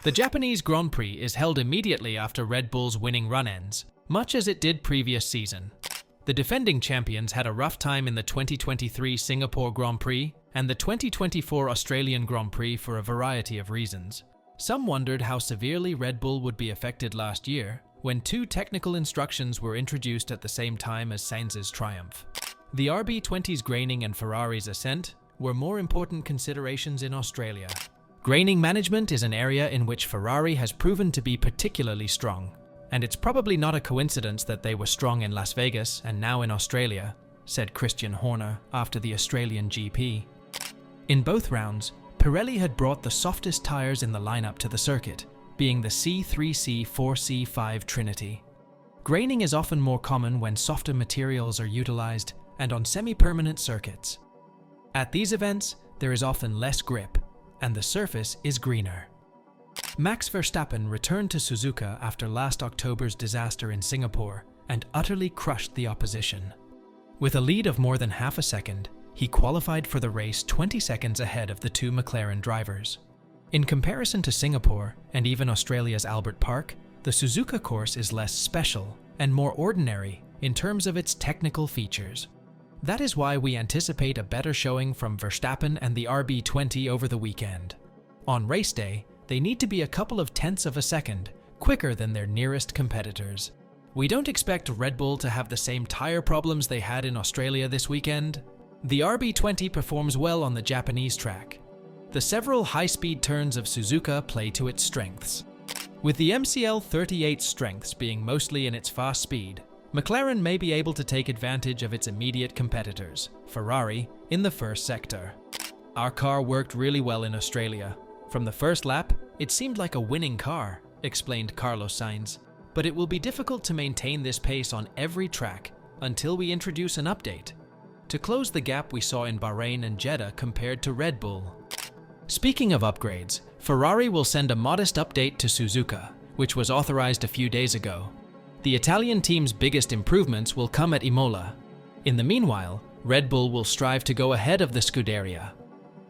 The Japanese Grand Prix is held immediately after Red Bull's winning run ends, much as it did previous season. The defending champions had a rough time in the 2023 Singapore Grand Prix and the 2024 Australian Grand Prix for a variety of reasons. Some wondered how severely Red Bull would be affected last year, when two technical instructions were introduced at the same time as Sainz's triumph. The RB20's graining and Ferrari's ascent were more important considerations in Australia. Graining management is an area in which Ferrari has proven to be particularly strong, and it's probably not a coincidence that they were strong in Las Vegas and now in Australia, said Christian Horner after the Australian GP. In both rounds, Pirelli had brought the softest tyres in the lineup to the circuit, being the C3C4C5 Trinity. Graining is often more common when softer materials are utilized and on semi-permanent circuits. At these events, there is often less grip, and the surface is greener. Max Verstappen returned to Suzuka after last October's disaster in Singapore and utterly crushed the opposition. With a lead of more than half a second, he qualified for the race 20 seconds ahead of the two McLaren drivers. In comparison to Singapore and even Australia's Albert Park, the Suzuka course is less special and more ordinary in terms of its technical features. That is why we anticipate a better showing from Verstappen and the RB20 over the weekend. On race day, they need to be a couple of tenths of a second quicker than their nearest competitors. We don't expect Red Bull to have the same tire problems they had in Australia this weekend. The RB20 performs well on the Japanese track. The several high-speed turns of Suzuka play to its strengths. With the MCL 38's strengths being mostly in its fast speed, McLaren may be able to take advantage of its immediate competitors, Ferrari, in the first sector. Our car worked really well in Australia. From the first lap, it seemed like a winning car, explained Carlos Sainz, but it will be difficult to maintain this pace on every track until we introduce an update to close the gap we saw in Bahrain and Jeddah compared to Red Bull. Speaking of upgrades, Ferrari will send a modest update to Suzuka, which was authorized a few days ago. The Italian team's biggest improvements will come at Imola. In the meanwhile, Red Bull will strive to go ahead of the Scuderia.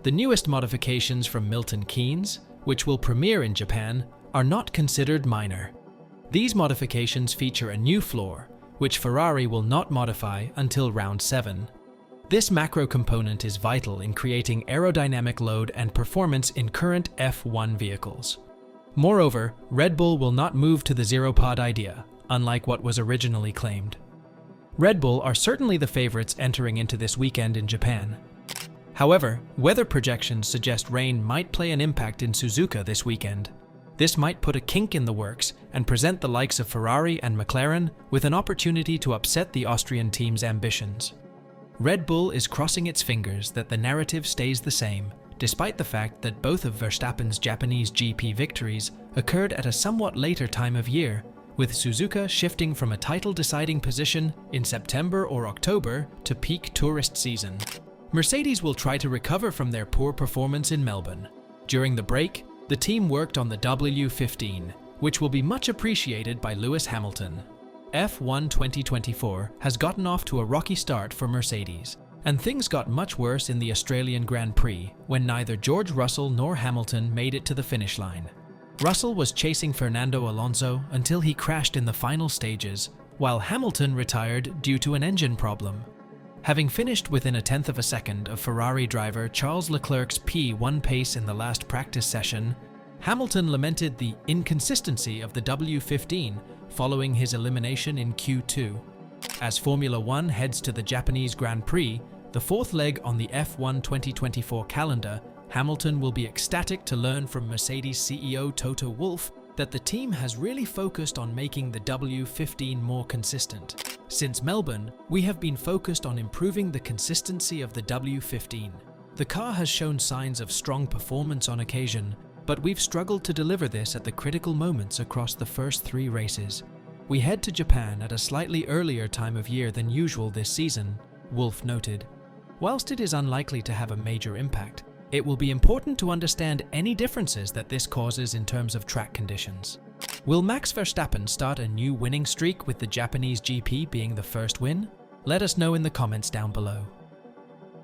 The newest modifications from Milton Keynes, which will premiere in Japan, are not considered minor. These modifications feature a new floor, which Ferrari will not modify until round 7. This macro component is vital in creating aerodynamic load and performance in current F1 vehicles. Moreover, Red Bull will not move to the zero-pod idea, unlike what was originally claimed. Red Bull are certainly the favorites entering into this weekend in Japan. However, weather projections suggest rain might play an impact in Suzuka this weekend. This might put a kink in the works and present the likes of Ferrari and McLaren with an opportunity to upset the Austrian team's ambitions. Red Bull is crossing its fingers that the narrative stays the same, despite the fact that both of Verstappen's Japanese GP victories occurred at a somewhat later time of year, with Suzuka shifting from a title-deciding position in September or October to peak tourist season. Mercedes will try to recover from their poor performance in Melbourne. During the break, the team worked on the W15, which will be much appreciated by Lewis Hamilton. F1 2024 has gotten off to a rocky start for Mercedes, and things got much worse in the Australian Grand Prix when neither George Russell nor Hamilton made it to the finish line. Russell was chasing Fernando Alonso until he crashed in the final stages, while Hamilton retired due to an engine problem. Having finished within a tenth of a second of Ferrari driver Charles Leclerc's P1 pace in the last practice session, Hamilton lamented the inconsistency of the W15 following his elimination in Q2. As Formula One heads to the Japanese Grand Prix, the fourth leg on the F1 2024 calendar, Hamilton will be ecstatic to learn from Mercedes CEO Toto Wolff that the team has really focused on making the W15 more consistent. Since Melbourne, we have been focused on improving the consistency of the W15. The car has shown signs of strong performance on occasion, but we've struggled to deliver this at the critical moments across the first 3 races. We head to Japan at a slightly earlier time of year than usual this season, Wolff noted. Whilst it is unlikely to have a major impact, it will be important to understand any differences that this causes in terms of track conditions. Will Max Verstappen start a new winning streak with the Japanese GP being the first win? Let us know in the comments down below.